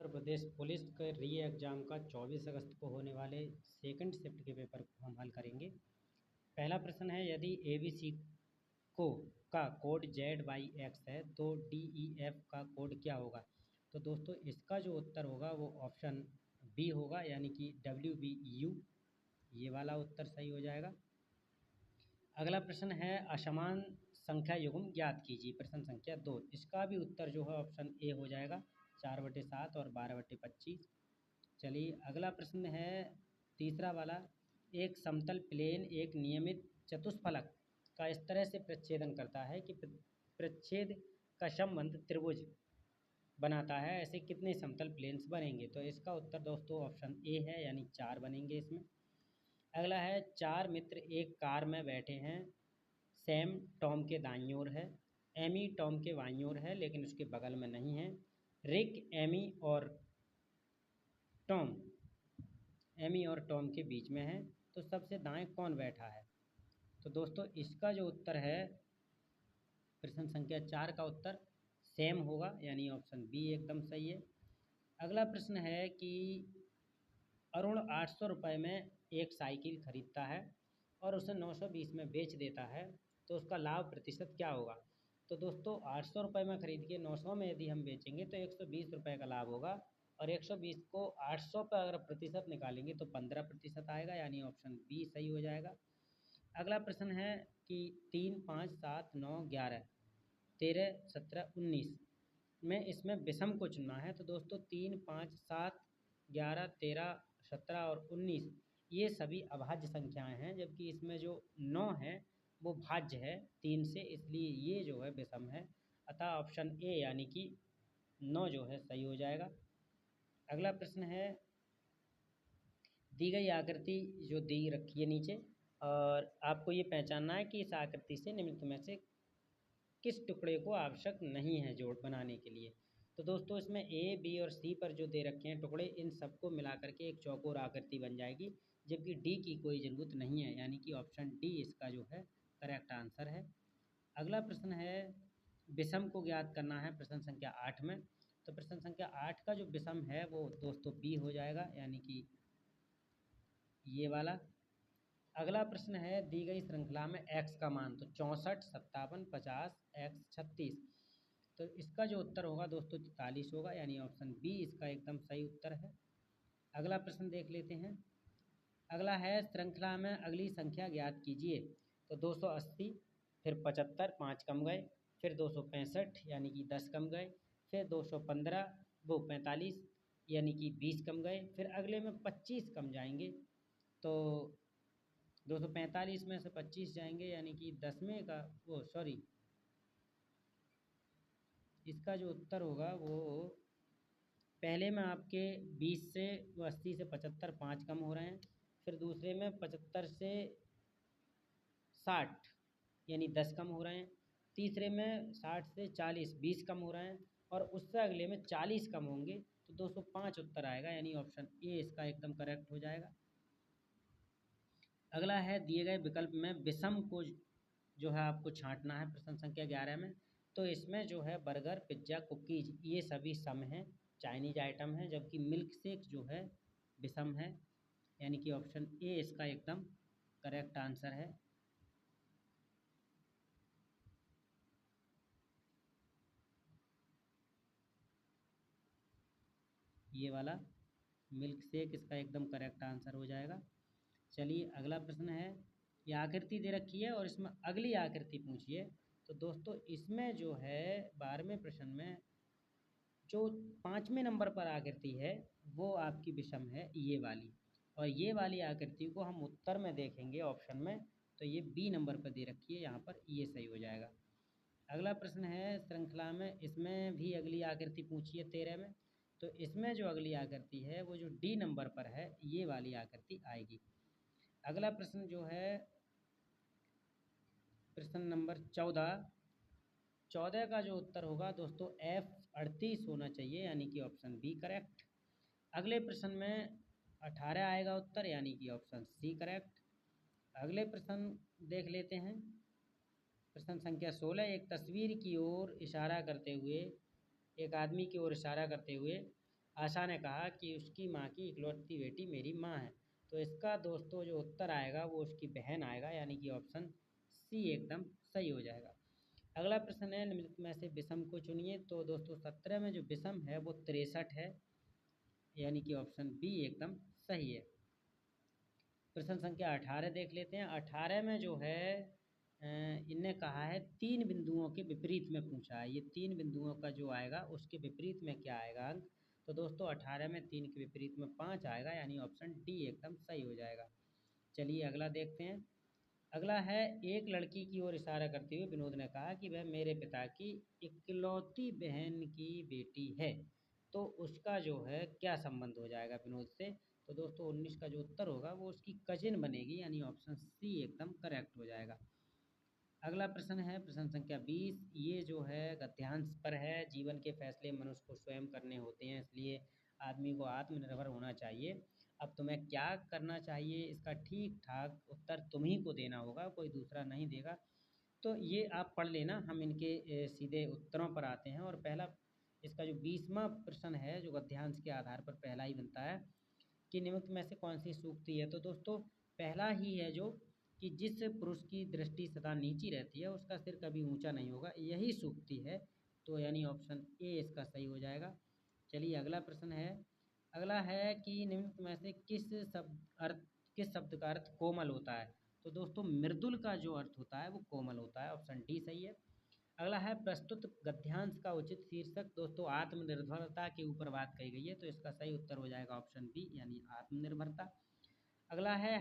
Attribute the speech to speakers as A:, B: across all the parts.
A: Uttar Pradesh police के री exam का 24 अगस्त को होने वाले सेकंड शिफ्ट के पेपर को हम हल करेंगे। पहला प्रश्न है, यदि एबीसी को का कोड ZYX है तो DEF का कोड क्या होगा? तो दोस्तों इसका जो उत्तर होगा वो ऑप्शन बी होगा, यानी कि WBU। ये वाला उत्तर सही हो जाएगा। अगला प्रश्न है, असमान संख्या युग्म ज्ञात कीजिए। प्रश्न संख्या 2, इसका भी उत्तर जो है ऑप्शन ए हो जाएगा, 4/7 और 12/25। चलिए अगला प्रश्न है तीसरा वाला, एक समतल प्लेन एक नियमित चतुष्फलक का इस तरह से प्रच्छेदन करता है कि प्रच्छेद का संबंध त्रिभुज बनाता है, ऐसे कितने समतल प्लेन्स बनेंगे? तो इसका उत्तर दोस्तों ऑप्शन ए है, यानी 4 बनेंगे इसमें। अगला है, चार मित्र एक कार में बैठे हैं। सैम टॉम के दाईं ओर है, एमी टॉम के बाईं ओर है लेकिन उसके बगल में नहीं है। रिक टॉम एमी और टॉम के बीच में है, तो सबसे दाएं कौन बैठा है? तो दोस्तों इसका जो उत्तर है प्रश्न संख्या 4 का उत्तर सैम होगा, यानी ऑप्शन बी एकदम सही है। अगला प्रश्न है कि अरुण 800 रुपये में एक साइकिल खरीदता है और उसे 920 में बेच देता है, तो उसका लाभ प्रतिशत क्या होगा? तो दोस्तों 800 रुपये में खरीद के 900 में यदि हम बेचेंगे तो 120 रुपये का लाभ होगा, और 120 को 800 पर अगर प्रतिशत निकालेंगे तो 15% आएगा, यानी ऑप्शन बी सही हो जाएगा। अगला प्रश्न है कि 3, 5, 7, 9, 11, 13, 17, 19 में इसमें विषम को चुनना है। तो दोस्तों 3, 5, 7, 11, 13, 17 और 19 ये सभी अभाज्य संख्याएं हैं, जबकि इसमें जो 9 है वो भाज्य है 3 से, इसलिए ये जो है विषम है। अतः ऑप्शन ए यानी कि 9 जो है सही हो जाएगा। अगला प्रश्न है, दी गई आकृति जो दी रखी है नीचे, और आपको ये पहचानना है कि इस आकृति से निम्नलिखित में से किस टुकड़े को आवश्यक नहीं है जोड़ बनाने के लिए। तो दोस्तों इसमें ए, बी और सी पर जो दे रखे हैं टुकड़े, इन सबको मिला करके एक चौकोर आकृति बन जाएगी, जबकि डी की कोई ज़रूरत नहीं है, यानी कि ऑप्शन डी इसका जो है करेक्ट आंसर है। अगला प्रश्न है, विषम को ज्ञात करना है प्रश्न संख्या 8 में। तो प्रश्न संख्या 8 का जो विषम है वो दोस्तों बी हो जाएगा, यानी कि ये वाला। अगला प्रश्न है, दी गई श्रृंखला में x का मान, तो 64, 57, 50, x 36, तो इसका जो उत्तर होगा दोस्तों 44 होगा, यानी ऑप्शन बी इसका एकदम सही उत्तर है। अगला प्रश्न देख लेते हैं। अगला है, श्रृंखला में अगली संख्या ज्ञात कीजिए। तो 280, फिर 75, 5 कम गए, फिर 265 यानी कि 10 कम गए, फिर 215 वो 45 यानी कि 20 कम गए, फिर अगले में 25 कम जाएंगे। तो 245 में से 25 जाएंगे, यानी कि 10वें का वो सॉरी इसका जो उत्तर होगा वो पहले में आपके 20 से 80 से 75 5 कम हो रहे हैं, फिर दूसरे में 75 से 60 यानी 10 कम हो रहे हैं, तीसरे में 60 से 40 20 कम हो रहे हैं, और उससे अगले में 40 कम होंगे, तो 205 उत्तर आएगा, यानी ऑप्शन ए इसका एकदम करेक्ट हो जाएगा। अगला है, दिए गए विकल्प में विषम को जो है आपको छांटना है प्रश्न संख्या 11 में। तो इसमें जो है बर्गर, पिज्ज़ा, कुकीज़ ये सभी सम हैं, चाइनीज आइटम हैं, जबकि मिल्क शेक जो है विषम है, यानी कि ऑप्शन ए इसका एकदम करेक्ट आंसर है। ये वाला मिल्क शेक इसका एकदम करेक्ट आंसर हो जाएगा। चलिए अगला प्रश्न है, ये आकृति दे रखी है और इसमें अगली आकृति पूछिए। तो दोस्तों इसमें जो है 12वें प्रश्न में जो 5वें नंबर पर आकृति है वो आपकी विषम है, ये वाली, और ये वाली आकृति को हम उत्तर में देखेंगे ऑप्शन में, तो ये बी नंबर पर दे रखी है, यहाँ पर ये सही हो जाएगा। अगला प्रश्न है, श्रृंखला में इसमें भी अगली आकृति पूछी है 13 में। तो इसमें जो अगली आकृति है वो जो डी नंबर पर है ये वाली आकृति आएगी। अगला प्रश्न जो है प्रश्न नंबर 14 का जो उत्तर होगा दोस्तों F38 होना चाहिए, यानी कि ऑप्शन बी करेक्ट। अगले प्रश्न में 18 आएगा उत्तर, यानी कि ऑप्शन सी करेक्ट। अगले प्रश्न देख लेते हैं। प्रश्न संख्या 16, एक तस्वीर की ओर इशारा करते हुए, एक आदमी की ओर इशारा करते हुए आशा ने कहा कि उसकी माँ की इकलौती बेटी मेरी माँ है। तो इसका दोस्तों जो उत्तर आएगा वो उसकी बहन आएगा, यानी कि ऑप्शन सी एकदम सही हो जाएगा। अगला प्रश्न है, निम्नलिखित में से विषम को चुनिए। तो दोस्तों 17 में जो विषम है वो 63 है, यानी कि ऑप्शन बी एकदम सही है। प्रश्न संख्या 18 देख लेते हैं। 18 में जो है इनने कहा है 3 बिंदुओं के विपरीत में पूछा है। ये 3 बिंदुओं का जो आएगा उसके विपरीत में क्या आएगा अंक। तो दोस्तों 18 में 3 के विपरीत में 5 आएगा, यानी ऑप्शन डी एकदम सही हो जाएगा। चलिए अगला देखते हैं। अगला है, एक लड़की की ओर इशारा करते हुए विनोद ने कहा कि वह मेरे पिता की इकलौती बहन की बेटी है। तो उसका जो है क्या संबंध हो जाएगा विनोद से। तो दोस्तों 19 का जो उत्तर होगा वो उसकी कजिन बनेगी, यानी ऑप्शन सी एकदम करेक्ट हो जाएगा। अगला प्रश्न है प्रश्न संख्या 20। ये जो है गद्यांश पर है। जीवन के फैसले मनुष्य को स्वयं करने होते हैं, इसलिए आदमी को आत्मनिर्भर होना चाहिए। अब तुम्हें क्या करना चाहिए, इसका ठीक ठाक उत्तर तुम्ही को देना होगा, कोई दूसरा नहीं देगा। तो ये आप पढ़ लेना, हम इनके सीधे उत्तरों पर आते हैं। और पहला इसका जो 20वां प्रश्न है जो गद्यांश के आधार पर पहला ही बनता है कि निम्नलिखित में से कौन सी सूक्ति है। तो दोस्तों पहला ही है जो कि जिस पुरुष की दृष्टि सदा नीची रहती है उसका सिर कभी ऊंचा नहीं होगा, यही सूक्ति है। तो यानी ऑप्शन ए इसका सही हो जाएगा। चलिए अगला प्रश्न है। अगला है कि निम्नलिखित में से किस शब्द का अर्थ कोमल होता है। तो दोस्तों मृदुल का जो अर्थ होता है वो कोमल होता है, ऑप्शन डी सही है। अगला है, प्रस्तुत गद्यांश का उचित शीर्षक। दोस्तों आत्मनिर्भरता के ऊपर बात कही गई है, तो इसका सही उत्तर हो जाएगा ऑप्शन बी, यानी आत्मनिर्भरता। अगला है,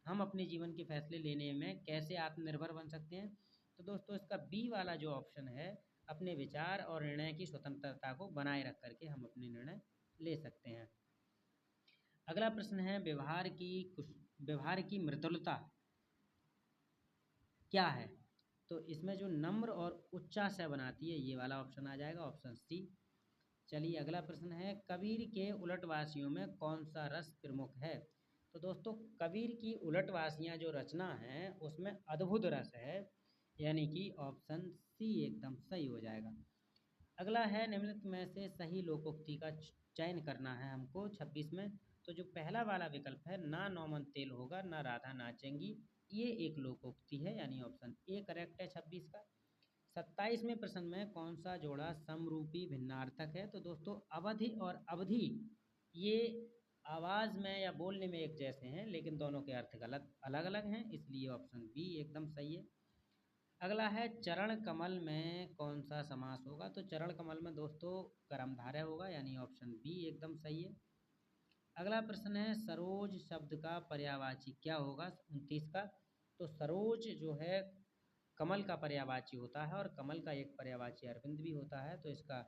A: हम अपने जीवन के फैसले लेने में कैसे आत्मनिर्भर बन सकते हैं। तो दोस्तों इसका बी वाला जो ऑप्शन है, अपने विचार और निर्णय की स्वतंत्रता को बनाए रख करके हम अपने निर्णय ले सकते हैं। अगला प्रश्न है, व्यवहार की मृदुलता क्या है। तो इसमें जो नम्र और उच्चा स बनाती है, ये वाला ऑप्शन आ जाएगा, ऑप्शन सी। चलिए अगला प्रश्न है, कबीर के उलटवासियों में कौन सा रस प्रमुख है। तो दोस्तों कबीर की उलटवासियाँ जो रचना है उसमें अद्भुत रस है, यानी कि ऑप्शन सी एकदम सही हो जाएगा। अगला है, निम्नलिखित में से सही लोकोक्ति का चयन करना है हमको 26 में। तो जो पहला वाला विकल्प है, ना नौमन तेल होगा ना राधा नाचेंगी, ये एक लोकोक्ति है, यानी ऑप्शन ए करेक्ट है 26 का। 27वें प्रश्न में कौन सा जोड़ा समरूपी भिन्नार्थक है। तो दोस्तों अवधि और अवधि ये आवाज़ में या बोलने में एक जैसे हैं, लेकिन दोनों के अर्थ गलत अलग अलग हैं, इसलिए ऑप्शन बी एकदम सही है। अगला है, चरण कमल में कौन सा समास होगा। तो चरण कमल में दोस्तों कर्मधारय होगा, यानी ऑप्शन बी एकदम सही है। अगला प्रश्न है, सरोज शब्द का पर्यायवाची क्या होगा 29 का। तो सरोज जो है कमल का पर्यायवाची होता है, और कमल का एक पर्यायवाची अरविंद भी होता है, तो इसका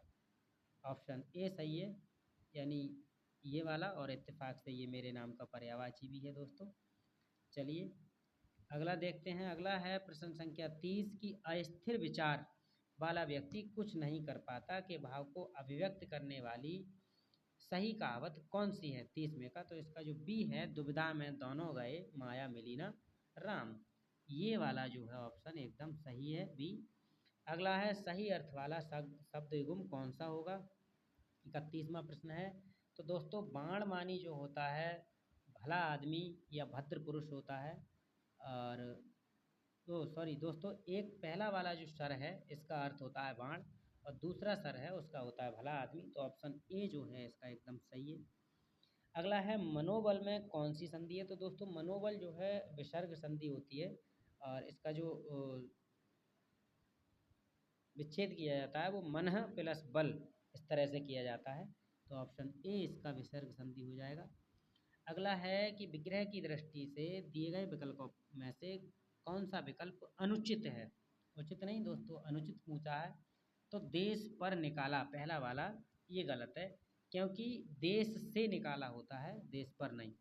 A: ऑप्शन ए सही है, यानी ये वाला। और इत्तेफाक से ये मेरे नाम का पर्यायवाची भी है दोस्तों। चलिए अगला देखते हैं। अगला है प्रश्न संख्या 30 की अस्थिर विचार वाला व्यक्ति कुछ नहीं कर पाता के भाव को अभिव्यक्त करने वाली सही कहावत कौन सी है 30 में का। तो इसका जो बी है, दुविधा में दोनों गए माया मिली ना राम, ये वाला जो है ऑप्शन एकदम सही है बी। अगला है, सही अर्थ वाला शब्द युग्म कौन सा होगा। 31वां प्रश्न है। तो दोस्तों बाण मानी जो होता है भला आदमी या भद्र पुरुष होता है। और तो सॉरी दोस्तों, एक पहला वाला जो सर है इसका अर्थ होता है बाण, और दूसरा सर है उसका होता है भला आदमी, तो ऑप्शन ए जो है इसका एकदम सही है। अगला है, मनोबल में कौन सी संधि है। तो दोस्तों मनोबल जो है विसर्ग संधि होती है, और इसका जो विच्छेद किया जाता है वो मनः प्लस बल, इस तरह से किया जाता है, तो ऑप्शन ए इसका विसर्ग संधि हो जाएगा। अगला है कि विग्रह की दृष्टि से दिए गए विकल्पों में से कौन सा विकल्प अनुचित है। उचित नहीं दोस्तों, अनुचित पूछा है। तो देश पर निकाला पहला वाला ये गलत है, क्योंकि देश से निकाला होता है, देश पर नहीं।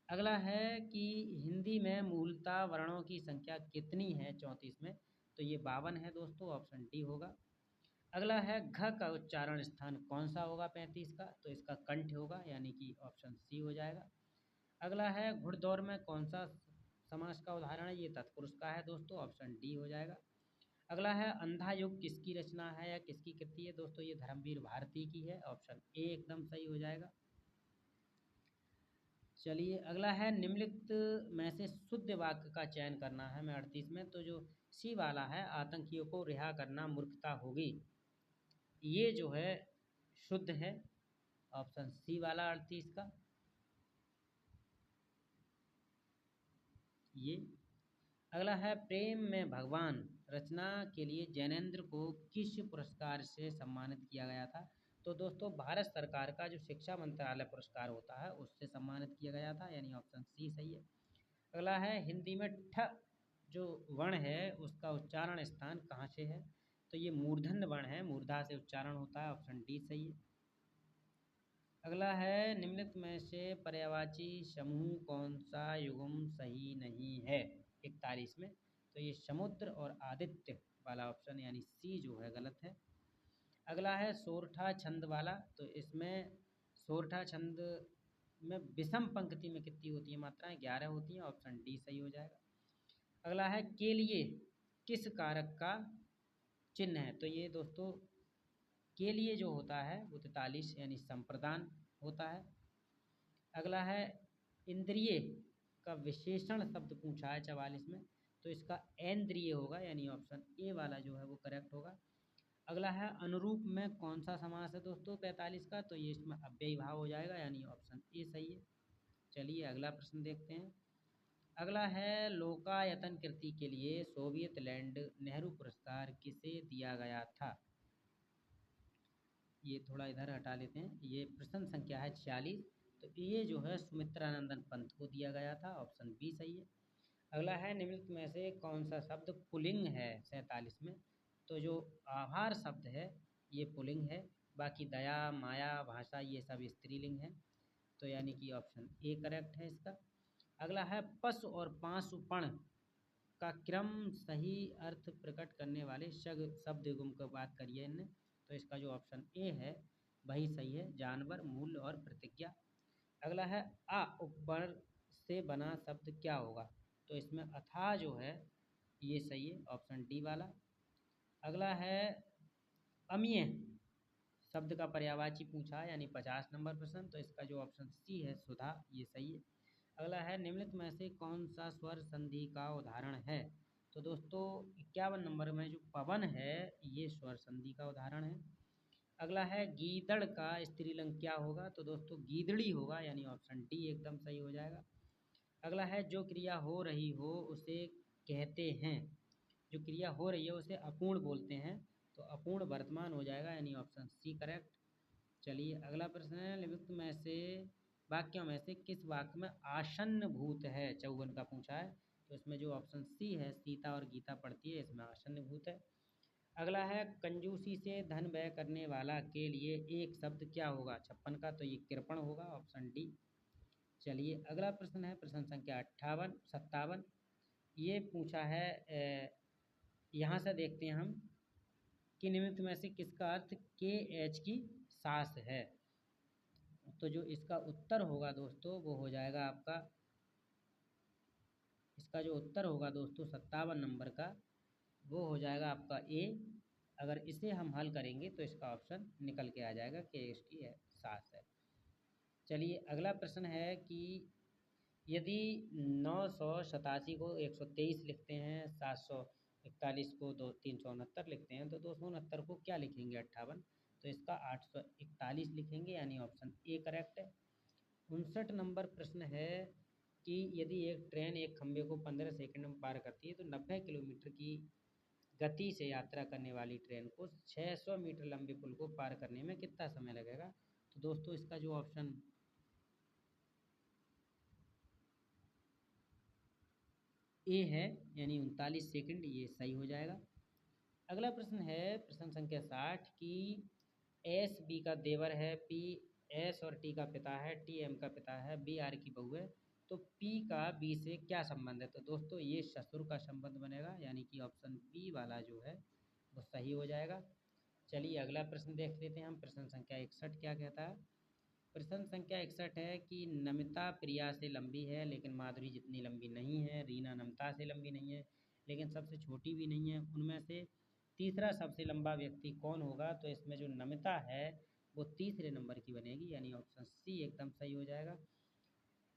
A: अगला है कि हिंदी में मूलतः वर्णों की संख्या कितनी है 34 में। तो ये 52 है दोस्तों, ऑप्शन डी होगा। अगला है, घ का उच्चारण स्थान कौन सा होगा 35 का। तो इसका कंठ होगा, यानी कि ऑप्शन सी हो जाएगा। अगला है, घुड़दौड़ में कौन सा समास का उदाहरण है। ये तत्पुरुष का है दोस्तों, ऑप्शन डी हो जाएगा। अगला है अंधा युग किसकी रचना है या किसकी कृति है? दोस्तों ये धर्मवीर भारती की है, ऑप्शन ए एकदम सही हो जाएगा। चलिए अगला है निम्नलिखित में से शुद्ध वाक्य का चयन करना है। मैं 38 में तो जो सी वाला है आतंकियों को रिहा करना मूर्खता होगी, ये जो है शुद्ध है, ऑप्शन सी वाला 38 का ये। अगला है प्रेम में भगवान रचना के लिए जैनेंद्र को किस पुरस्कार से सम्मानित किया गया था? तो दोस्तों भारत सरकार का जो शिक्षा मंत्रालय पुरस्कार होता है उससे सम्मानित किया गया था, यानी ऑप्शन सी सही है। अगला है हिंदी में ठ जो वर्ण है उसका उच्चारण स्थान कहाँ से है? तो ये मूर्धन्य वर्ण है, मूर्धा से उच्चारण होता है, ऑप्शन डी सही है। अगला है निम्नलिखित में से पर्यायवाची समूह कौन सा युग्म सही नहीं है 41 में? तो ये समुद्र और आदित्य वाला ऑप्शन यानी सी जो है गलत है। अगला है सोरठा छंद वाला, तो इसमें सोरठा छंद में विषम पंक्ति में कितनी होती है मात्राएं? 11 होती हैं, ऑप्शन डी सही हो जाएगा। अगला है के लिए किस कारक का चिन्ह है? तो ये दोस्तों के लिए जो होता है वो 43 यानी संप्रदान होता है। अगला है इंद्रिय का विशेषण शब्द पूछा है 44 में, तो इसका ऐन्द्रिय होगा, यानी ऑप्शन ए वाला जो है वो करेक्ट होगा। अगला है अनुरूप में कौन सा समास है दोस्तों 45 का? तो ये इसमें अव्ययी भाव हो जाएगा, यानी ऑप्शन ए सही है। चलिए अगला प्रश्न देखते हैं। अगला है लोकायतन कृति के लिए सोवियत लैंड नेहरू पुरस्कार किसे दिया गया था? ये थोड़ा इधर हटा लेते हैं। ये प्रश्न संख्या है 46, तो ये जो है सुमित्रानंदन पंत को दिया गया था, ऑप्शन बी सही है। अगला है निम्नलिखित में से कौन सा शब्द पुल्लिंग है 47 में? तो जो आभार शब्द है ये पुल्लिंग है, बाकी दया माया भाषा ये सब स्त्रीलिंग है, तो यानी कि ऑप्शन ए करेक्ट है इसका। अगला है पशु और पांशुपण का क्रम सही अर्थ प्रकट करने वाले शब्द युग्म की बात करिए इनने, तो इसका जो ऑप्शन ए है वही सही है, जानवर मूल्य और प्रतिज्ञा। अगला है आ उपवर्ण से बना शब्द क्या होगा? तो इसमें अथाह जो है ये सही है, ऑप्शन डी वाला। अगला है अमीय शब्द का पर्यायवाची पूछा है, यानी 50 नंबर प्रश्न, तो इसका जो ऑप्शन सी है सुधा ये सही है। अगला है निम्नलिखित में से कौन सा स्वर संधि का उदाहरण है? तो दोस्तों 51 नंबर में जो पवन है ये स्वर संधि का उदाहरण है। अगला है गीदड़ का स्त्रीलिंग क्या होगा? तो दोस्तों गीदड़ी होगा, यानी ऑप्शन डी एकदम सही हो जाएगा। अगला है जो क्रिया हो रही हो उसे कहते हैं, जो क्रिया हो रही है उसे अपूर्ण बोलते हैं, तो अपूर्ण वर्तमान हो जाएगा, यानी ऑप्शन सी करेक्ट। चलिए अगला प्रश्न है निम्नलिखित में से वाक्यों में से किस वाक्य में आसन्न भूत है 54 का पूछा है? तो इसमें जो ऑप्शन सी है सीता और गीता पढ़ती है, इसमें आसन्न भूत है। अगला है कंजूसी से धन व्यय करने वाला के लिए एक शब्द क्या होगा 56 का? तो ये कृपण होगा, ऑप्शन डी। चलिए अगला प्रश्न है प्रश्न संख्या 57। ये पूछा है यहाँ से देखते हैं हम कि निम्नलिखित में से किसका अर्थ के एच की सास है? तो जो इसका उत्तर होगा दोस्तों वो हो जाएगा आपका, इसका जो उत्तर होगा दोस्तों 57 नंबर का वो हो जाएगा आपका ए। अगर इसे हम हल करेंगे तो इसका ऑप्शन निकल के आ जाएगा कि इसकी है सास है। चलिए अगला प्रश्न है कि यदि 987 को 123 लिखते हैं, 741 को 369 लिखते हैं, तो 269 को क्या लिखेंगे 58? तो इसका 841 लिखेंगे, यानी ऑप्शन ए करेक्ट है। 59 नंबर प्रश्न है कि यदि एक ट्रेन एक खंभे को 15 सेकंड में पार करती है तो 90 किलोमीटर की गति से यात्रा करने वाली ट्रेन को 600 मीटर लंबे पुल को पार करने में कितना समय लगेगा? तो दोस्तों इसका जो ऑप्शन ए है यानी 39 सेकंड ये सही हो जाएगा। अगला प्रश्न है प्रश्न संख्या 60 कि एस बी का देवर है, पी एस और टी का पिता है, टी एम का पिता है, बी आर की बहू है, तो पी का बी से क्या संबंध है? तो दोस्तों ये ससुर का संबंध बनेगा, यानी कि ऑप्शन बी वाला जो है वो सही हो जाएगा। चलिए अगला प्रश्न देख लेते हैं हम प्रश्न संख्या 61 क्या कहता है। प्रश्न संख्या 61 है कि नमिता प्रिया से लंबी है लेकिन माधुरी जितनी लंबी नहीं है, रीना नमिता से लंबी नहीं है, लेकिन सबसे छोटी भी नहीं है। उनमें से तीसरा सबसे लंबा व्यक्ति कौन होगा? तो इसमें जो नमिता है वो तीसरे नंबर की बनेगी, यानी ऑप्शन सी एकदम सही हो जाएगा।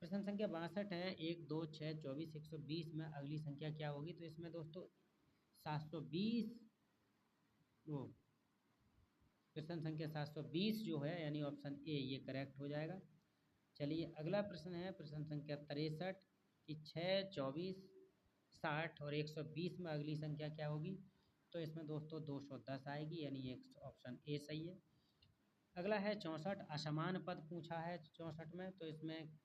A: प्रश्न संख्या 62 है, 1, 2, 6, 24, 120 में अगली संख्या क्या होगी? तो इसमें दोस्तों 720, वो प्रश्न संख्या 720 जो है, यानी ऑप्शन ए ये करेक्ट हो जाएगा। चलिए अगला प्रश्न है प्रश्न संख्या 63 कि 6, 24, 60 और 120 में अगली संख्या क्या होगी? तो इसमें दोस्तों 210 आएगी, यानी ये ऑप्शन ए सही है। अगला है 64, असमान पद पूछा है 64 में, तो इसमें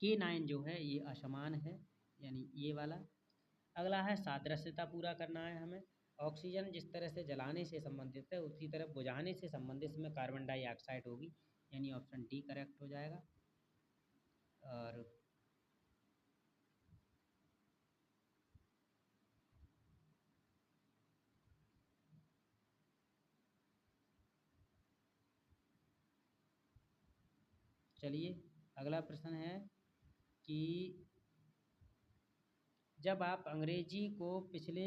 A: K9 जो है ये असमान है, यानी ये वाला। अगला है सादृश्यता पूरा करना है हमें। ऑक्सीजन जिस तरह से जलाने से संबंधित है उसी तरह बुझाने से संबंधित इसमें कार्बन डाइऑक्साइड होगी, यानी ऑप्शन डी करेक्ट हो जाएगा। और चलिए अगला प्रश्न है कि जब आप अंग्रेजी को पिछले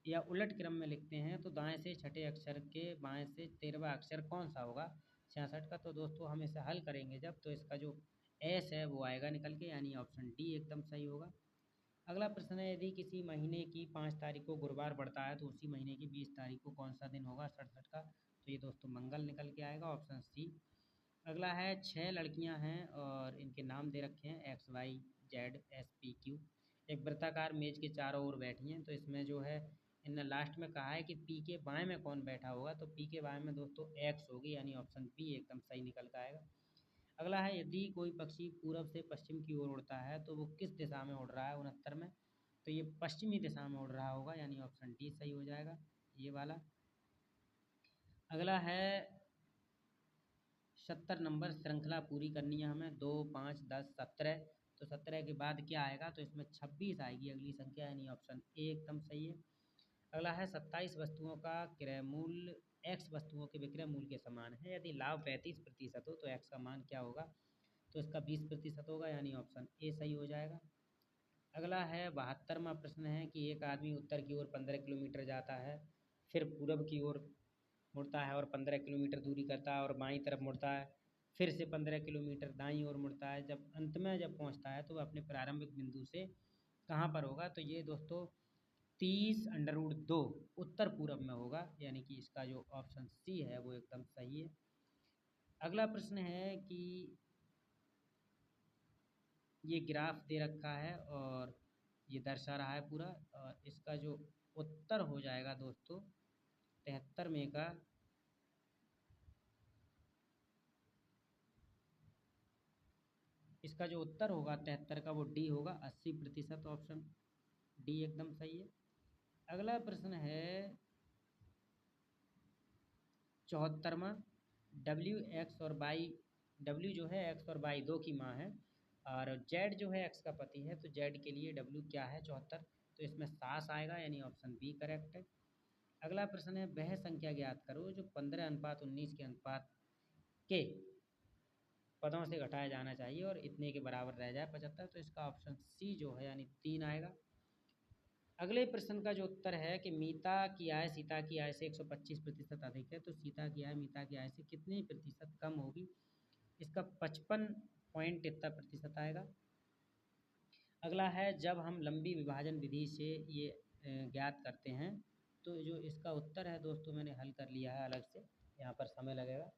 A: या उलट क्रम में लिखते हैं तो दाएं से छठे अक्षर के बाएं से 13वां अक्षर कौन सा होगा 66 का? तो दोस्तों हम इसे हल करेंगे जब, तो इसका जो एस है वो आएगा निकल के, यानी ऑप्शन डी एकदम सही होगा। अगला प्रश्न है, यदि किसी महीने की 5 तारीख को गुरुवार पड़ता है तो उसी महीने की 20 तारीख को कौन सा दिन होगा 67 का? तो ये दोस्तों मंगल निकल के आएगा, ऑप्शन सी। अगला है 6 लड़कियां हैं और इनके नाम दे रखे हैं XYZ SP Q। एक वृत्ताकार मेज के चारों ओर बैठी हैं, तो इसमें जो है इनने लास्ट में कहा है कि पी के बाएं में कौन बैठा होगा? तो पी के बाएं में दोस्तों एक्स होगी, यानी ऑप्शन बी एकदम सही निकल कर आएगा। अगला है, यदि कोई पक्षी पूरब से पश्चिम की ओर उड़ता है तो वो किस दिशा में उड़ रहा है 69 में? तो ये पश्चिमी दिशा में उड़ रहा होगा, यानी ऑप्शन डी सही हो जाएगा, ये वाला। अगला है 70 नंबर, श्रृंखला पूरी करनी है हमें, 2, 5, 10, 17। तो 17 के बाद क्या आएगा? तो इसमें 26 आएगी अगली संख्या, यानी ऑप्शन ए एकदम सही है। अगला है 27 वस्तुओं का क्रय मूल्य एक्स वस्तुओं के विक्रय मूल्य के समान है, यदि लाभ 35% हो तो एक्स का मान क्या होगा? तो इसका 20% होगा, यानी ऑप्शन ए सही हो जाएगा। अगला है 72वां प्रश्न है कि एक आदमी उत्तर की ओर 15 किलोमीटर जाता है, फिर पूरब की ओर मुड़ता है और 15 किलोमीटर दूरी करता है और बाईं तरफ मुड़ता है, फिर से 15 किलोमीटर दाईं ओर मुड़ता है, जब अंत में जब पहुंचता है तो वह अपने प्रारंभिक बिंदु से कहाँ पर होगा? तो ये दोस्तों 30√2 उत्तर पूरब में होगा, यानी कि इसका जो ऑप्शन सी है वो एकदम सही है। अगला प्रश्न है कि ये ग्राफ दे रखा है और ये दर्शा रहा है पूरा, और इसका जो उत्तर हो जाएगा दोस्तों 73 में का, इसका जो उत्तर होगा 73 का वो डी होगा, 80% ऑप्शन डी एकदम सही है। अगला प्रश्न है 74वां, डब्ल्यू एक्स और वाई, डब्ल्यू जो है एक्स और वाई दो की माँ है और जेड जो है एक्स का पति है, तो जेड के लिए डब्ल्यू क्या है 74, तो इसमें सास आएगा, यानी ऑप्शन बी करेक्ट है। अगला प्रश्न है, वह संख्या ज्ञात करो जो 15:19 के अनुपात के पदों से घटाया जाना चाहिए और इतने के बराबर रह जाए 75, तो इसका ऑप्शन सी जो है यानी 3 आएगा। अगले प्रश्न का जो उत्तर है कि मीता की आय सीता की आय से 125% अधिक है, तो सीता की आय मीता की आय से कितने प्रतिशत कम होगी? इसका 55 पॉइंट इतना प्रतिशत आएगा। अगला है, जब हम लंबी विभाजन विधि से ये ज्ञात करते हैं तो जो इसका उत्तर है दोस्तों मैंने हल कर लिया है अलग से, यहाँ पर समय लगेगा,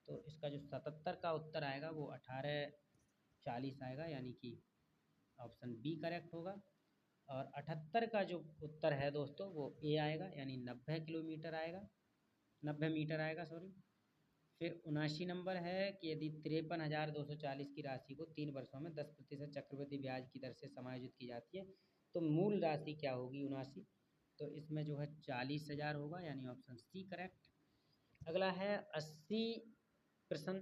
A: तो इसका जो 77 का उत्तर आएगा वो 1840 आएगा, यानी कि ऑप्शन बी करेक्ट होगा। और 78 का जो उत्तर है दोस्तों वो ए आएगा, यानी 90 किलोमीटर आएगा, 90 मीटर आएगा सॉरी। फिर 79 नंबर है कि यदि 53,240 की राशि को 3 वर्षों में 10% चक्रवृद्धि ब्याज की दर से समायोजित की जाती है तो मूल राशि क्या होगी 79? तो इसमें जो है 40,000 होगा, यानी ऑप्शन सी करेक्ट। अगला है 80 प्रश्न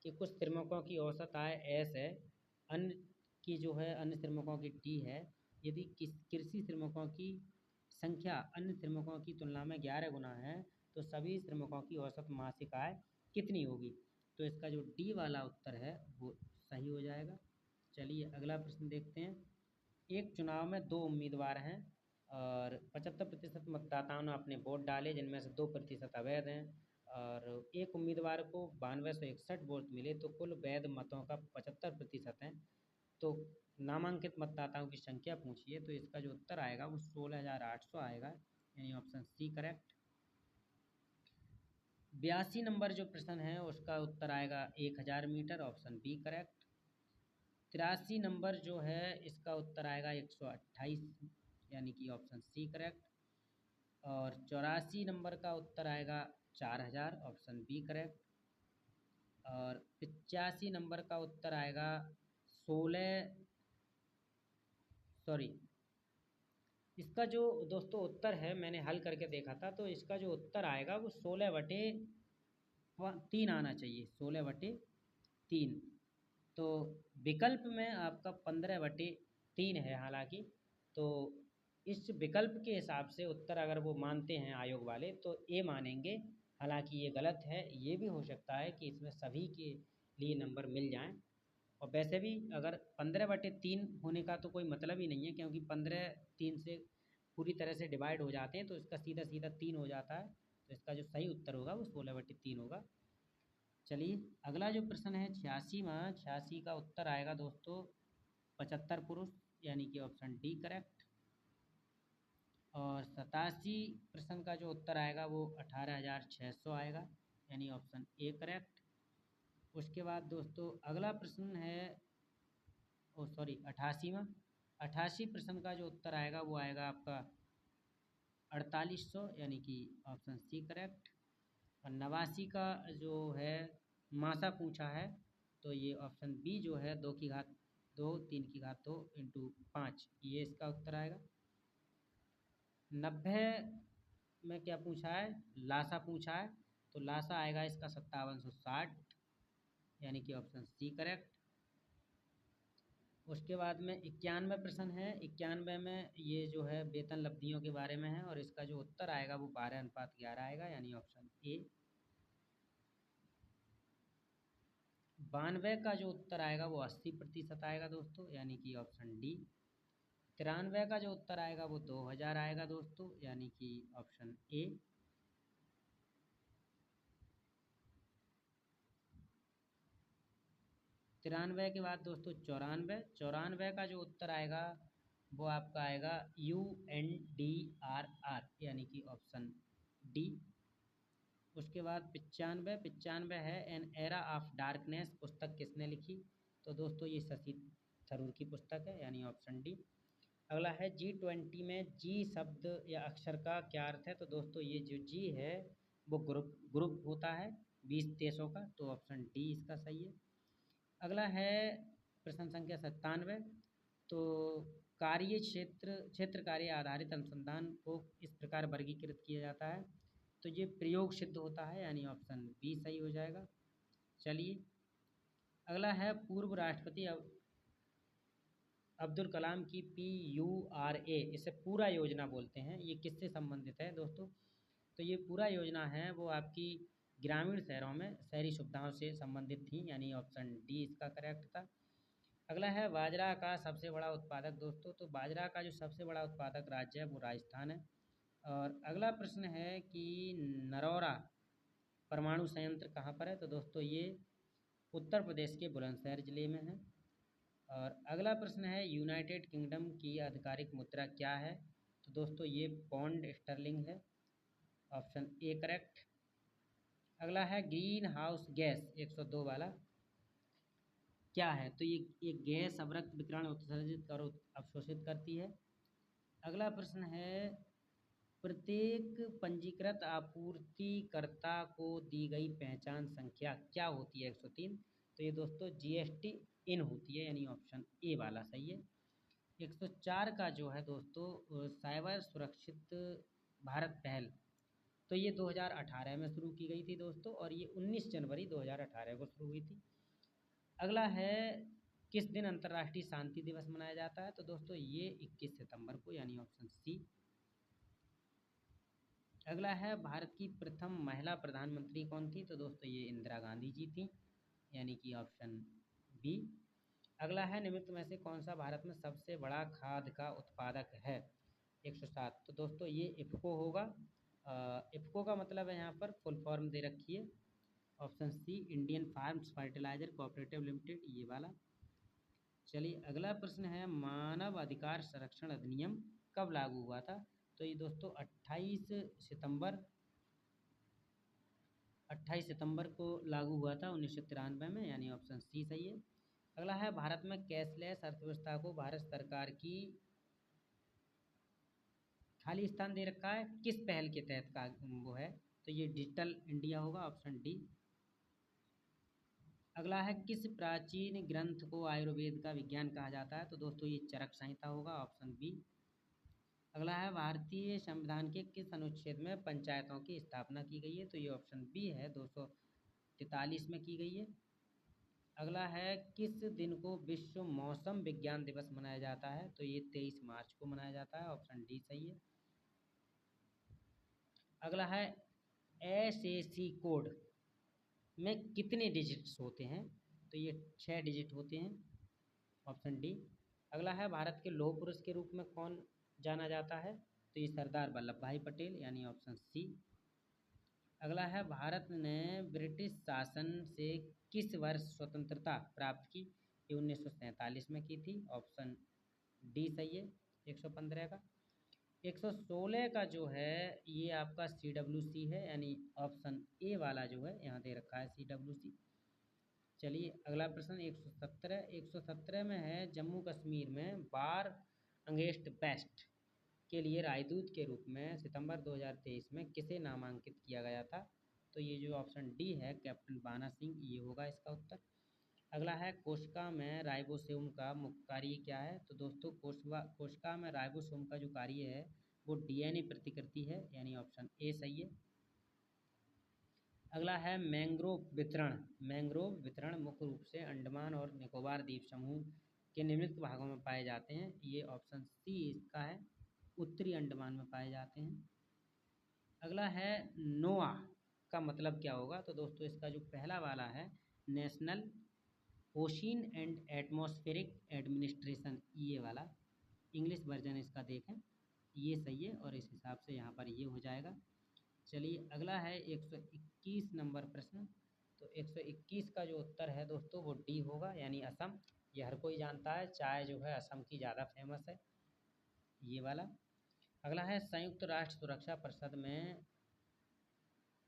A: कि कुछ तिर्मकों की औसत आय एस है, अन्य की जो है अन्य तिर्मकों की टी है, यदि कृषि तिर्मकों की संख्या अन्य तिर्मकों की तुलना में 11 गुना है तो सभी श्रमिकों की औसत मासिक आय कितनी होगी? तो इसका जो डी वाला उत्तर है वो सही हो जाएगा। चलिए अगला प्रश्न देखते हैं। एक चुनाव में 2 उम्मीदवार हैं और 75% मतदाताओं ने अपने वोट डाले, जिनमें से 2% अवैध हैं और एक उम्मीदवार को 9261 वोट मिले, तो कुल वैध मतों का 75% है। तो नामांकित मतदाताओं की संख्या पूछी है, तो इसका जो उत्तर आएगा वो 16,800 आएगा, यानी ऑप्शन सी करेक्ट। 82 नंबर जो प्रश्न है उसका उत्तर आएगा 1000 metre, option B correct. 83 number जो है इसका उत्तर आएगा 128, यानी कि ऑप्शन सी करेक्ट। और 84 नंबर का उत्तर आएगा 4000, ऑप्शन बी करेक्ट। और 85 नंबर का उत्तर आएगा 16, सॉरी, इसका जो दोस्तों उत्तर है मैंने हल करके देखा था, तो इसका जो उत्तर आएगा वो 16/3 आना चाहिए, 16/3। तो विकल्प में आपका 15/3 है हालांकि। तो इस विकल्प के हिसाब से उत्तर अगर वो मानते हैं आयोग वाले तो ए मानेंगे, हालांकि ये गलत है। ये भी हो सकता है कि इसमें सभी के लिए नंबर मिल जाएं। और वैसे भी अगर 15/3 होने का तो कोई मतलब ही नहीं है, क्योंकि 15 3 से पूरी तरह से डिवाइड हो जाते हैं, तो इसका सीधा सीधा 3 हो जाता है। तो इसका जो सही उत्तर होगा वो 16/3 होगा। चलिए अगला जो प्रश्न है 86वां, 86 का उत्तर आएगा दोस्तों 75 पुरुष, यानी कि ऑप्शन डी करेक्ट। और 87 प्रश्न का जो उत्तर आएगा वो 18,600 आएगा, यानी ऑप्शन ए करेक्ट। उसके बाद दोस्तों अगला प्रश्न है, ओ सॉरी 88वां, 88 प्रश्न का जो उत्तर आएगा वो आएगा आपका 4800, यानी कि ऑप्शन सी करेक्ट। और 89 का जो है मासा पूछा है, तो ये ऑप्शन बी जो है 2 की घात 2 3 की घात 2 इंटू 5, ये इसका उत्तर आएगा। 90 में क्या पूछा है, लासा पूछा है, तो लासा आएगा इसका 5760, यानी कि ऑप्शन सी करेक्ट। उसके बाद में 91 प्रश्न है, 91 में ये जो है वेतन लब्धियों के बारे में है और इसका जो उत्तर आएगा वो 12:11 आएगा, यानी ऑप्शन ए। 92 का जो उत्तर आएगा वो 80% आएगा दोस्तों, यानी कि ऑप्शन डी। 93 का जो उत्तर आएगा वो 2000 आएगा दोस्तों, यानी कि ऑप्शन ए। 93 के बाद दोस्तों 94, 94 का जो उत्तर आएगा वो आपका आएगा UNDRR, यानी कि ऑप्शन डी। उसके बाद 95, 95 है एन एरा ऑफ डार्कनेस, पुस्तक किसने लिखी, तो दोस्तों ये शशि थरूर की पुस्तक है, यानी ऑप्शन डी। अगला है G20 में जी शब्द या अक्षर का क्या अर्थ है, तो दोस्तों ये जो जी है वो ग्रुप ग्रुप होता है 20 देशों का, तो ऑप्शन डी इसका सही है। अगला है प्रश्न संख्या 97, तो कार्य क्षेत्र क्षेत्र कार्य आधारित अनुसंधान को इस प्रकार वर्गीकृत किया जाता है, तो ये प्रयोग सिद्ध होता है, यानी ऑप्शन बी सही हो जाएगा। चलिए अगला है पूर्व राष्ट्रपति अब्दुल कलाम की PURA, इसे पूरा योजना बोलते हैं, ये किससे संबंधित है दोस्तों, तो ये पूरा योजना है वो आपकी ग्रामीण शहरों में शहरी सुविधाओं से संबंधित थी, यानी ऑप्शन डी इसका करेक्ट था। अगला है बाजरा का सबसे बड़ा उत्पादक दोस्तों, तो बाजरा का जो सबसे बड़ा उत्पादक राज्य है वो राजस्थान है। और अगला प्रश्न है कि नरौरा परमाणु संयंत्र कहाँ पर है, तो दोस्तों ये उत्तर प्रदेश के बुलंदशहर ज़िले में है। और अगला प्रश्न है यूनाइटेड किंगडम की आधिकारिक मुद्रा क्या है, तो दोस्तों ये पौंड स्टर्लिंग है, ऑप्शन ए करेक्ट। अगला है ग्रीन हाउस गैस 102 वाला क्या है, तो ये गैस अवरक्त विकिरण उत्सर्जित और अवशोषित करती है। अगला प्रश्न है प्रत्येक पंजीकृत आपूर्तिकर्ता को दी गई पहचान संख्या क्या होती है 103, तो ये दोस्तों GST इन होती है, यानी ऑप्शन ए वाला सही है। 104 का जो है दोस्तों साइबर सुरक्षित भारत पहल, तो ये 2018 में शुरू की गई थी दोस्तों, और ये 19 जनवरी 2018 को शुरू हुई थी। अगला है किस दिन अंतर्राष्ट्रीय शांति दिवस मनाया जाता है, तो दोस्तों ये 21 सितंबर को, यानी ऑप्शन सी। अगला है भारत की प्रथम महिला प्रधानमंत्री कौन थी, तो दोस्तों ये इंदिरा गांधी जी थी, यानी कि ऑप्शन बी। अगला है, निम्नलिखित में से कौन सा भारत में सबसे बड़ा खाद का उत्पादक है? 107। तो दोस्तों ये इफ़को होगा। इफ़को का मतलब है यहाँ पर फुल फॉर्म दे रखी है, option C Indian farms fertiliser cooperative limited, ये वाला। चलिए अगला प्रश्न है, मानव अधिकार संरक्षण अधिनियम कब लागू हुआ था? तो ये दोस्तों 28 सितंबर को लागू हुआ था 1993 में, यानी ऑप्शन सी सही है। अगला है, भारत में कैशलेस अर्थव्यवस्था को भारत सरकार की खाली स्थान दे रखा है किस पहल के तहत का वो है? तो ये डिजिटल इंडिया होगा, ऑप्शन डी। अगला है, किस प्राचीन ग्रंथ को आयुर्वेद का विज्ञान कहा जाता है? तो दोस्तों ये चरक संहिता होगा, ऑप्शन बी। अगला है, भारतीय संविधान के किस अनुच्छेद में पंचायतों की स्थापना की गई है? तो ये ऑप्शन बी है, 243 में की गई है। अगला है, किस दिन को विश्व मौसम विज्ञान दिवस मनाया जाता है? तो ये 23 मार्च को मनाया जाता है, ऑप्शन डी सही है। अगला है, एसएसी कोड में कितने डिजिट्स होते हैं? तो ये 6 डिजिट होते हैं, ऑप्शन डी। अगला है, भारत के लौह पुरुष के रूप में कौन जाना जाता है? तो ये सरदार वल्लभ भाई पटेल, यानी ऑप्शन सी। अगला है, भारत ने ब्रिटिश शासन से किस वर्ष स्वतंत्रता प्राप्त की? ये 1947 में की थी, ऑप्शन डी सही है, 115 का। 116 का जो है ये आपका CWC है, यानी ऑप्शन ए वाला जो है यहाँ दे रखा है CWC। चलिए अगला प्रश्न 117 में है, जम्मू कश्मीर में बार अंगेस्ट बेस्ट के लिए राजदूत के रूप में सितंबर 2023 में किसे नामांकित किया गया था? तो ये जो ऑप्शन डी है कैप्टन बाना सिंह, ये होगा इसका उत्तर। अगला है, कोशिका में राइबोसोम का मुख्य कार्य क्या है? तो दोस्तों कोशिका में राइबोसोम का जो कार्य है वो DNA प्रतिकृति है, यानी ऑप्शन ए सही है। अगला है, मैंग्रोव वितरण मुख्य रूप से अंडमान और निकोबार द्वीप समूह के निम्नलिखित भागों में पाए जाते हैं, ये ऑप्शन सी इसका है, उत्तरी अंडमान में पाए जाते हैं। अगला है, नोआ का मतलब क्या होगा? तो दोस्तों इसका जो पहला वाला है, national ocean and atmospheric administration, ये वाला इंग्लिश वर्जन इसका देखें, ये सही है और इस हिसाब से यहाँ पर ये हो जाएगा। चलिए अगला है 121 नंबर प्रश्न। तो 121 का जो उत्तर है दोस्तों वो डी होगा, यानी असम। ये हर कोई जानता है, चाय जो है असम की ज़्यादा फेमस है, ये वाला। अगला है, संयुक्त राष्ट्र सुरक्षा परिषद में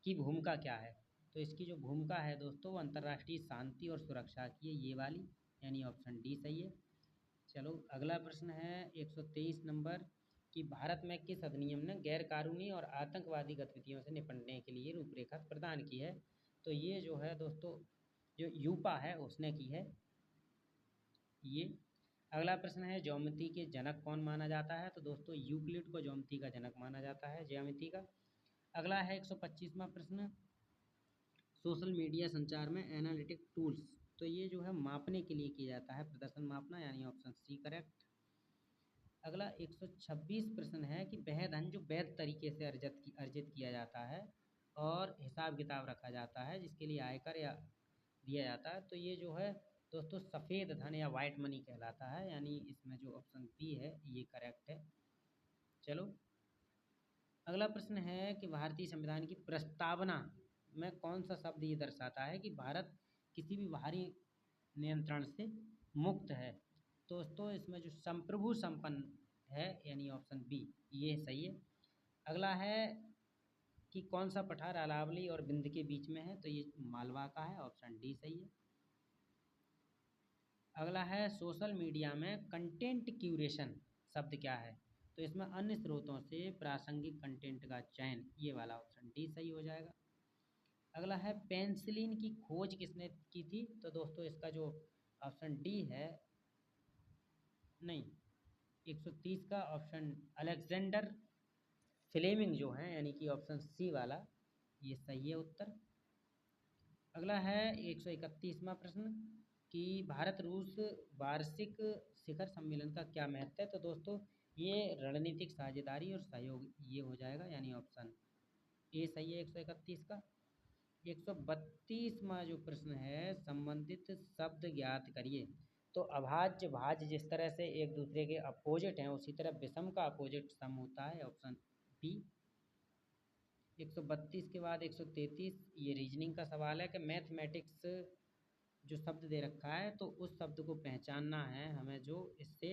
A: की भूमिका क्या है? तो इसकी जो भूमिका है दोस्तों वो अंतर्राष्ट्रीय शांति और सुरक्षा की है, ये वाली, यानी ऑप्शन डी सही है। चलो अगला प्रश्न है 123 नंबर, कि भारत में किस अधिनियम ने गैर कानूनी और आतंकवादी गतिविधियों से निपटने के लिए रूपरेखा प्रदान की है? तो ये जो है दोस्तों जो यूपा है उसने की है, ये। अगला प्रश्न है, ज्योमिति के जनक कौन माना जाता है? तो दोस्तों यूक्लिड को ज्योमिति का जनक माना जाता है, ज्यामिति का। अगला है 125वां प्रश्न, सोशल मीडिया संचार में एनालिटिक टूल्स, तो ये जो है मापने के लिए किया जाता है, प्रदर्शन मापना, यानी ऑप्शन सी करेक्ट। अगला 126 प्रश्न है कि वह धन जो वैध तरीके से अर्जित किया जाता है और हिसाब किताब रखा जाता है, जिसके लिए आयकर या दिया जाता है, तो ये जो है दोस्तों सफ़ेद धन या वाइट मनी कहलाता है, यानी इसमें जो ऑप्शन बी है ये करेक्ट है। चलो अगला प्रश्न है कि भारतीय संविधान की प्रस्तावना में कौन सा शब्द ये दर्शाता है कि भारत किसी भी बाहरी नियंत्रण से मुक्त है? दोस्तों इसमें जो संप्रभु संपन्न है, यानी ऑप्शन बी, ये सही है। अगला है कि कौन सा पठार अरावली और बिंद के बीच में है? तो ये मालवा का है, ऑप्शन डी सही है। अगला है, सोशल मीडिया में कंटेंट क्यूरेशन शब्द क्या है? तो इसमें अन्य स्रोतों से प्रासंगिक कंटेंट का चयन, ये वाला ऑप्शन डी सही हो जाएगा। अगला है, पेंसिलिन की खोज किसने की थी? तो दोस्तों इसका जो ऑप्शन डी है, नहीं, 130 का ऑप्शन अलेक्जेंडर फ्लेमिंग जो है, यानी कि ऑप्शन सी वाला, ये सही है उत्तर। अगला है 131वां प्रश्न कि भारत रूस वार्षिक शिखर सम्मेलन का क्या महत्व है? तो दोस्तों ये रणनीतिक साझेदारी और सहयोग, ये हो जाएगा, यानी ऑप्शन ए सही है 131 का। 132वां जो प्रश्न है, संबंधित शब्द ज्ञात करिए। तो तो अभाज्य भाज्य जिस तरह से एक दूसरे के अपोजिट हैं, उसी तरह विषम का अपोजिट सम होता है, ऑप्शन बी। 132 के बाद 133, ये रीजनिंग का सवाल है कि मैथमेटिक्स जो शब्द दे रखा है तो उस शब्द को पहचानना है हमें जो इससे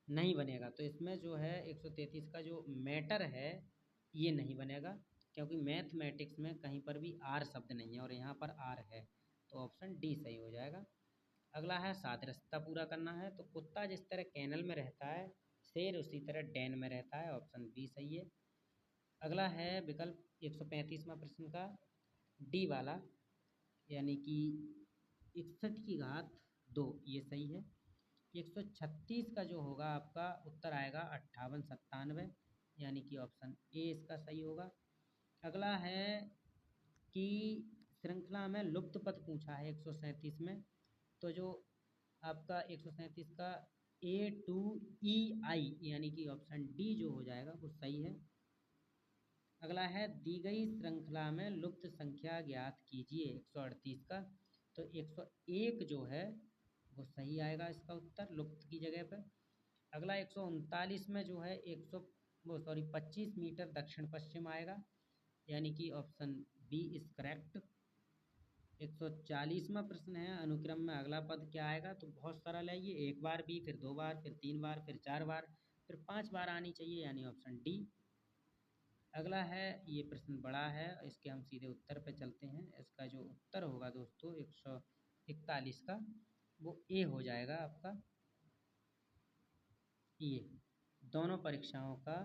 A: नहीं बनेगा। तो इसमें जो है 133 का जो मैटर है ये नहीं बनेगा, क्योंकि मैथमेटिक्स में कहीं पर भी आर शब्द नहीं है और यहाँ पर आर है, तो ऑप्शन डी सही हो जाएगा। अगला है सादृश्यता पूरा करना है, तो कुत्ता जिस तरह कैनल में रहता है, शेर उसी तरह डैन में रहता है, ऑप्शन बी सही है। अगला है विकल्प 135वां प्रश्न का डी वाला, यानी कि 61 की घात 2, ये सही है। 136 का जो होगा आपका उत्तर आएगा 5897, यानी कि ऑप्शन ए इसका सही होगा। अगला है कि श्रृंखला में लुप्त पद पूछा है 137 में, तो जो आपका 137 का A2EI, यानी कि ऑप्शन डी जो हो जाएगा वो सही है। अगला है दी गई श्रृंखला में लुप्त संख्या ज्ञात कीजिए 138 का, तो 101 जो है वो सही आएगा इसका उत्तर लुप्त की जगह पर। अगला 139 में जो है 25 मीटर दक्षिण पश्चिम आएगा, यानी कि ऑप्शन बी इज करेक्ट। 140वां प्रश्न है अनुक्रम में अगला पद क्या आएगा, तो बहुत सरल है ये, एक बार बी, फिर 2 बार, फिर 3 बार, फिर 4 बार, फिर 5 बार आनी चाहिए, यानी ऑप्शन डी। अगला है, ये प्रश्न बड़ा है, इसके हम सीधे उत्तर पे चलते हैं। इसका जो उत्तर होगा दोस्तों 141 का, वो ए हो जाएगा आपका। ये दोनों परीक्षाओं का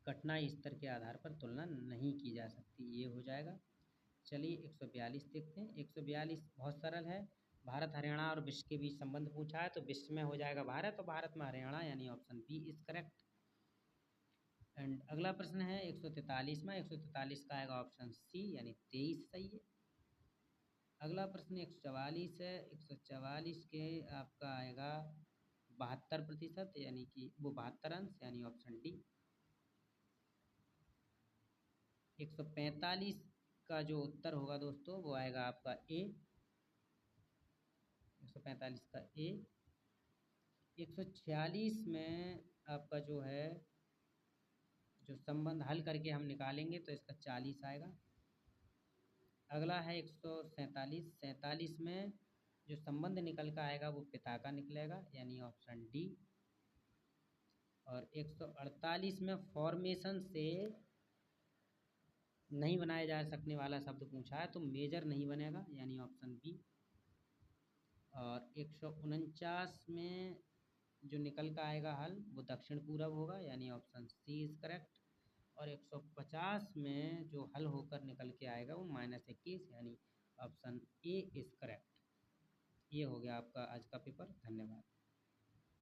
A: कठिनाई स्तर के आधार पर तुलना नहीं की जा सकती, ये हो जाएगा। चलिए 142 देखते हैं। 142 बहुत सरल है, भारत हरियाणा और विश्व के बीच संबंध पूछा है, तो विश्व में हो जाएगा भारत और भारत में हरियाणा, यानी option B is correct. And अगला प्रश्न है 143वां, 143 का आएगा ऑप्शन सी, यानी 23 सही है। अगला प्रश्न 144 है, 144 के आपका आएगा 72%, यानी कि वो 72 अंश, यानी ऑप्शन डी। 145 का जो उत्तर होगा दोस्तों वो आएगा आपका ए, 145 का ए। 146 में आपका जो है जो संबंध हल करके हम निकालेंगे तो इसका 40 आएगा। अगला है 147, 47 में जो संबंध निकल कर आएगा वो पिता का निकलेगा, यानी ऑप्शन डी। और 148 में फॉर्मेशन से नहीं बनाया जा सकने वाला शब्द पूछा है, तो मेजर नहीं बनेगा, यानी ऑप्शन बी। और 149 में जो निकल का आएगा हल वो दक्षिण पूरब होगा, यानी ऑप्शन सी इज करेक्ट। और 150 में जो हल होकर निकल के आएगा वो -21, यानी ऑप्शन ए इज करेक्ट। ये हो गया आपका आज का पेपर। धन्यवाद।